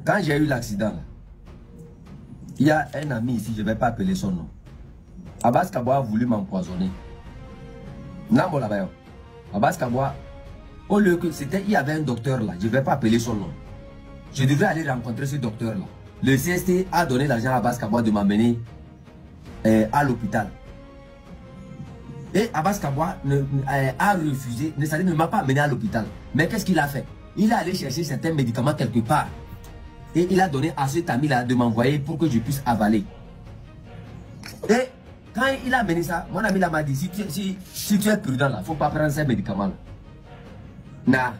Quand j'ai eu l'accident, il y a un ami ici, je ne vais pas appeler son nom. Abbas Kaboa a voulu m'empoisonner. Nambo là-bas. Abbas Kaboa, au lieu que c'était, il y avait un docteur là, je ne vais pas appeler son nom. Je devais aller rencontrer ce docteur là. Le CST a donné l'argent à Abbas Kaboa de m'amener à l'hôpital. Et Abbas Kaboa a refusé, ne m'a pas amené à l'hôpital. Mais qu'est-ce qu'il a fait? Il est allé chercher certains médicaments quelque part. Et il a donné à cet ami-là de m'envoyer pour que je puisse avaler. Et quand il a amené ça, mon ami m'a dit, si tu es prudent là, il ne faut pas prendre ces médicaments là.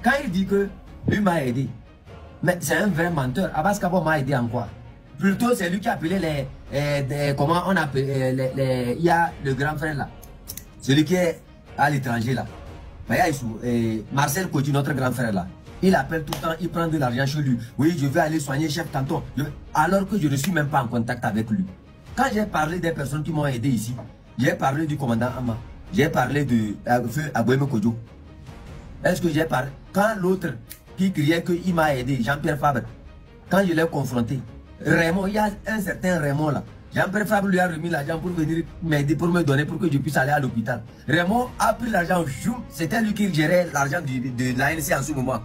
Quand il dit que lui m'a aidé, mais c'est un vrai menteur. Abbas Kaboa m'a aidé en quoi? Plutôt c'est lui qui a appelé comment on appelle, il y a le grand frère là, celui qui est à l'étranger là. Marcel Koji, notre grand frère là. Il appelle tout le temps, il prend de l'argent chez lui. Oui, je vais aller soigner chef canton. Alors que je ne suis même pas en contact avec lui. Quand j'ai parlé des personnes qui m'ont aidé ici, j'ai parlé du commandant Ama, j'ai parlé de Feu Aboueme Kodjo. Est-ce que j'ai parlé? Quand l'autre qui criait qu'il m'a aidé, Jean-Pierre Fabre, quand je l'ai confronté, Raymond, il y a un certain Raymond là. Jean-Pierre Fabre lui a remis l'argent pour venir m'aider, pour me donner, pour que je puisse aller à l'hôpital. Raymond a pris l'argent, c'était lui qui gérait l'argent de l'ANC en ce moment.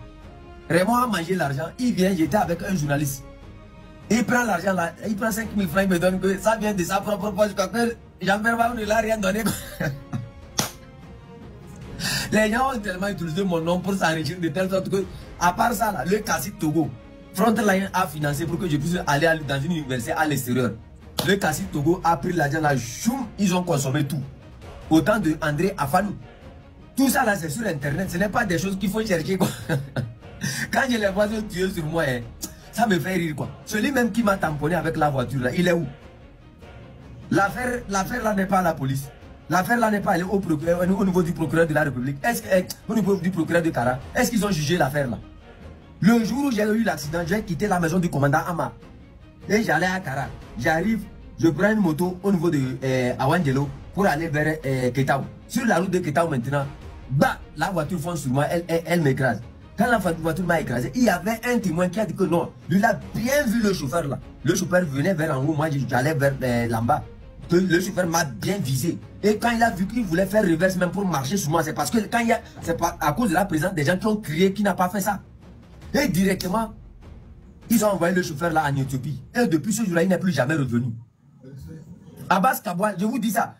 Raymond a mangé l'argent, il vient, j'étais avec un journaliste. Il prend l'argent là, il prend 5 000 francs, il me donne que ça vient de sa propre poche. Jean-Pierre Fabre ne l'a rien donné. Les gens ont tellement utilisé mon nom pour s'enrichir de telle sorte que, à part ça, là, le Cassis Togo, Frontline a financé pour que je puisse aller dans une université à l'extérieur. Le Cassis Togo a pris l'argent là, ils ont consommé tout. Autant de André Afanou. Tout ça là, c'est sur internet, ce n'est pas des choses qu'il faut chercher quoi. Quand je les vois se tuer sur moi, ça me fait rire quoi. Celui même qui m'a tamponné avec la voiture là, il est où? L'affaire là n'est pas à la police. L'affaire là n'est pas allée au niveau du procureur de la République. Au niveau du procureur de Kara, est-ce qu'ils ont jugé l'affaire là? Le jour où j'ai eu l'accident, j'ai quitté la maison du commandant Ama. Et j'allais à Kara. J'arrive, je prends une moto au niveau de Awangelo pour aller vers Ketao. Sur la route de Ketao maintenant, bah, la voiture fonce sur moi, elle m'écrase. Quand la voiture m'a écrasé, il y avait un témoin qui a dit que non, lui il a bien vu le chauffeur là. Le chauffeur venait vers en haut, moi j'allais vers l'en bas. Le chauffeur m'a bien visé. Et quand il a vu qu'il voulait faire reverse même pour marcher sur moi, c'est parce que c'est pas à cause de la présence des gens qui ont crié qu'il n'a pas fait ça. Et directement, ils ont envoyé le chauffeur là en Éthiopie. Et depuis ce jour-là, il n'est plus jamais revenu. Abbas Kaboa, je vous dis ça,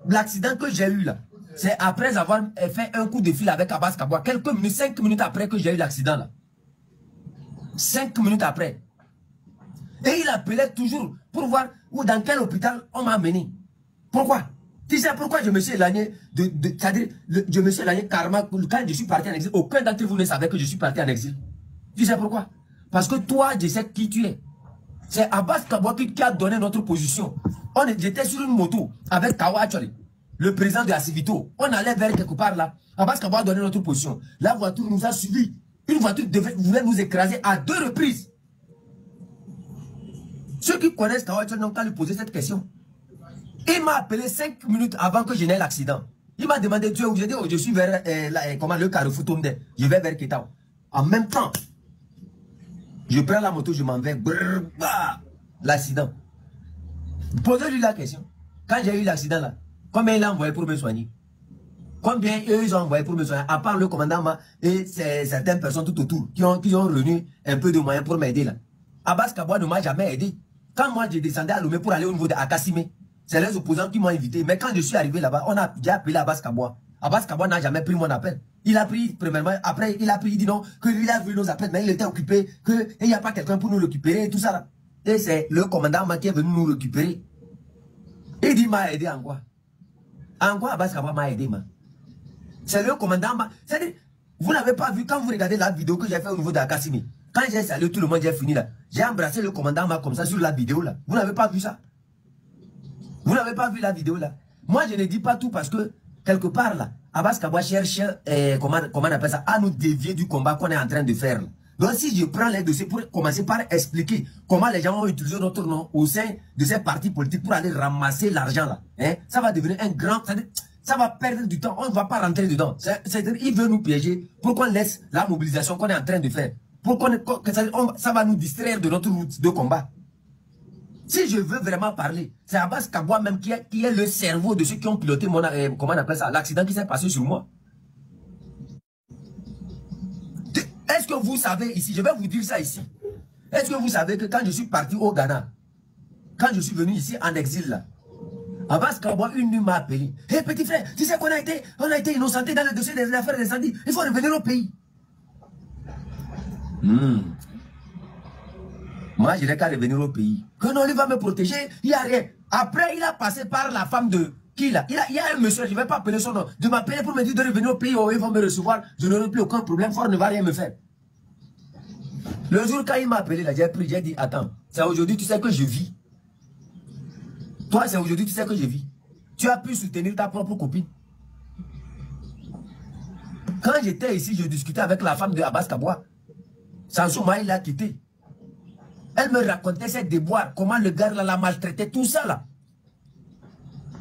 l'accident que j'ai eu là, c'est après avoir fait un coup de fil avec Abbas Kaboa, quelques minutes, 5 minutes après que j'ai eu l'accident là. 5 minutes après. Et il appelait toujours pour voir où, dans quel hôpital on m'a amené. Pourquoi? Tu sais pourquoi je me suis éloigné c'est-à-dire, je me suis éloigné carrément quand je suis parti en exil. Aucun d'entre vous ne savait que je suis parti en exil. Tu sais pourquoi? Parce que toi, je sais qui tu es. C'est Abbas Kaboa qui a donné notre position. J'étais sur une moto avec Kawa Acholi, le président de la Civito. On allait vers quelque part là. Abbas Kaboa a donné notre position. La voiture nous a suivis. Une voiture voulait nous écraser à 2 reprises. Ceux qui connaissent Kawa Acholi n'ont qu'à lui poser cette question. Il m'a appelé 5 minutes avant que je n'aie l'accident. Il m'a demandé, tu es où? J'ai dit, oh, je suis vers le carrefour Tomde. Je vais vers Ketao. En même temps, je prends la moto, je m'en vais. L'accident. Posez-lui la question. Quand j'ai eu l'accident là, combien il a envoyé pour me soigner? Combien eux ils ont envoyé pour me soigner? À part le commandant et certaines personnes tout autour qui ont revenu un peu de moyens pour m'aider là. Abbas Kaboa ne m'a jamais aidé. Quand moi je descendais à Lomé pour aller au niveau de Akassime, c'est les opposants qui m'ont invité. Mais quand je suis arrivé là-bas, j'ai appelé Abbas Kaboa. Abbas Kaboa n'a jamais pris mon appel. Il a pris, premièrement, après il a pris, il dit non, que lui il a vu nos appels, mais il était occupé, qu'il n'y a pas quelqu'un pour nous récupérer, tout ça là. Et c'est le commandant qui est venu nous récupérer. Il dit m'a aidé en quoi? En quoi Abbas Kaboa m'a aidé, c'est le commandant. C'est-à-dire, vous n'avez pas vu quand vous regardez la vidéo que j'ai fait au niveau de Akassime. Quand j'ai salué tout le monde, j'ai fini là. J'ai embrassé le commandant comme ça sur la vidéo là. Vous n'avez pas vu ça? Vous n'avez pas vu la vidéo là? Moi je ne dis pas tout parce que quelque part là, Abbas Kaboa cherche, comment on appelle ça, à nous dévier du combat qu'on est en train de faire là. Donc si je prends les dossiers pour commencer par expliquer comment les gens ont utilisé notre nom au sein de ces partis politiques pour aller ramasser l'argent là, ça va devenir un grand... Ça va perdre du temps, on ne va pas rentrer dedans. Il veut nous piéger pour qu'on laisse la mobilisation qu'on est en train de faire. pour que ça va nous distraire de notre route de combat. Si je veux vraiment parler, c'est Abbas Kaboua même qui est le cerveau de ceux qui ont piloté mon, comment on appelle ça, l'accident qui s'est passé sur moi. Est-ce que vous savez ici, je vais vous dire ça ici. Est-ce que vous savez que quand je suis parti au Ghana, quand je suis venu ici en exil là, Abbas Kaboua, une nuit m'a appelé. Hé petit frère, tu sais qu'on a été innocenté dans le dossier des affaires d'incendie. Il faut revenir au pays. Moi, je n'ai qu'à revenir au pays. Que non, il va me protéger, il n'y a rien. Après, il a passé par la femme de qui là. Il y a un monsieur, je ne vais pas appeler son nom, de m'appeler pour me dire de revenir au pays, oh, ils vont me recevoir, je n'aurai plus aucun problème, Fort ne va rien me faire. Le jour quand il m'a appelé, là, j'ai dit, attends, c'est aujourd'hui, tu sais que je vis. Toi, c'est aujourd'hui, tu sais que je vis. Tu as pu soutenir ta propre copine. Quand j'étais ici, je discutais avec la femme de Abbas Kaboua. Sansouma, il l'a quitté. Elle me racontait ses déboires, comment le gars l'a maltraité, tout ça là.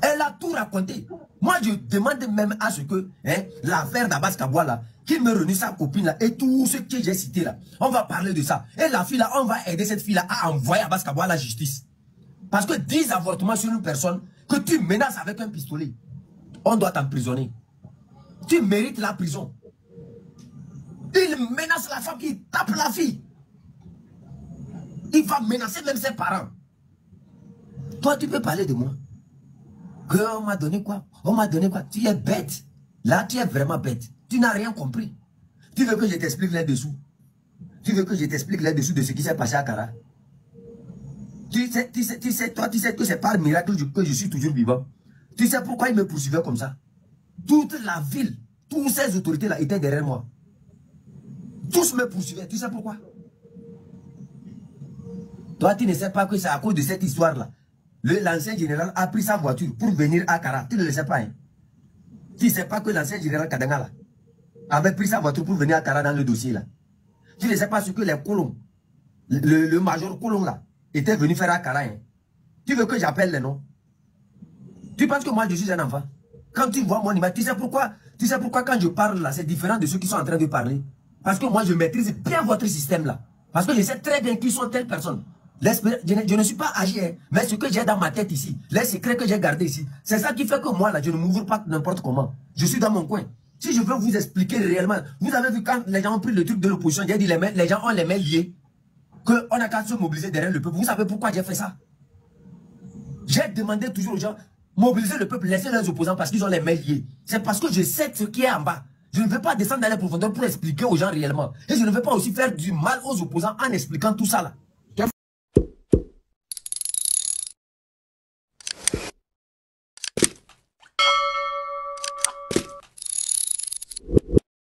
Elle a tout raconté. Moi, je demande même à ce que l'affaire d'Abbas Kaboua là, qu'il me renie sa copine là, et tout ce que j'ai cité là. On va parler de ça. Et la fille là, on va aider cette fille là à envoyer Abbas Kaboua à la justice. Parce que 10 avortements sur une personne que tu menaces avec un pistolet, on doit t'emprisonner. Tu mérites la prison. Il menace la femme, il tape la fille. Il va menacer même ses parents. Toi, tu peux parler de moi. Que on m'a donné quoi? On m'a donné quoi? Tu es bête. Là, tu es vraiment bête. Tu n'as rien compris. Tu veux que je t'explique là-dessous? Tu veux que je t'explique là-dessous de ce qui s'est passé à Kara? Tu sais que c'est par miracle que je suis toujours vivant. Tu sais pourquoi ils me poursuivaient comme ça? Toute la ville, toutes ces autorités-là étaient derrière moi. Tous me poursuivaient. Tu sais pourquoi? Toi, tu ne sais pas que c'est à cause de cette histoire-là. L'ancien général a pris sa voiture pour venir à Kara. Tu ne le sais pas. Hein? Tu ne sais pas que l'ancien général Kadanga là, avait pris sa voiture pour venir à Kara dans le dossier là. Tu ne sais pas ce que les colons, le major colon là, était venu faire à Kara. Hein? Tu veux que j'appelle les noms? Tu penses que moi je suis un enfant? Quand tu vois mon image, tu sais pourquoi quand je parle là, c'est différent de ceux qui sont en train de parler. Parce que moi je maîtrise bien votre système là. Parce que je sais très bien qui sont telles personnes. Je ne suis pas âgé, hein, mais ce que j'ai dans ma tête ici, les secrets que j'ai gardés ici, c'est ça qui fait que moi, là, je ne m'ouvre pas n'importe comment. Je suis dans mon coin. Si je veux vous expliquer réellement, vous avez vu quand les gens ont pris le truc de l'opposition, j'ai dit les gens ont les mains liées, qu'on n'a qu'à se mobiliser derrière le peuple. Vous savez pourquoi j'ai fait ça? J'ai demandé toujours aux gens, mobiliser le peuple, laisser leurs opposants parce qu'ils ont les mains liées. C'est parce que je sais ce qui est en bas. Je ne veux pas descendre dans les profondeurs pour expliquer aux gens réellement. Et je ne veux pas aussi faire du mal aux opposants en expliquant tout ça là.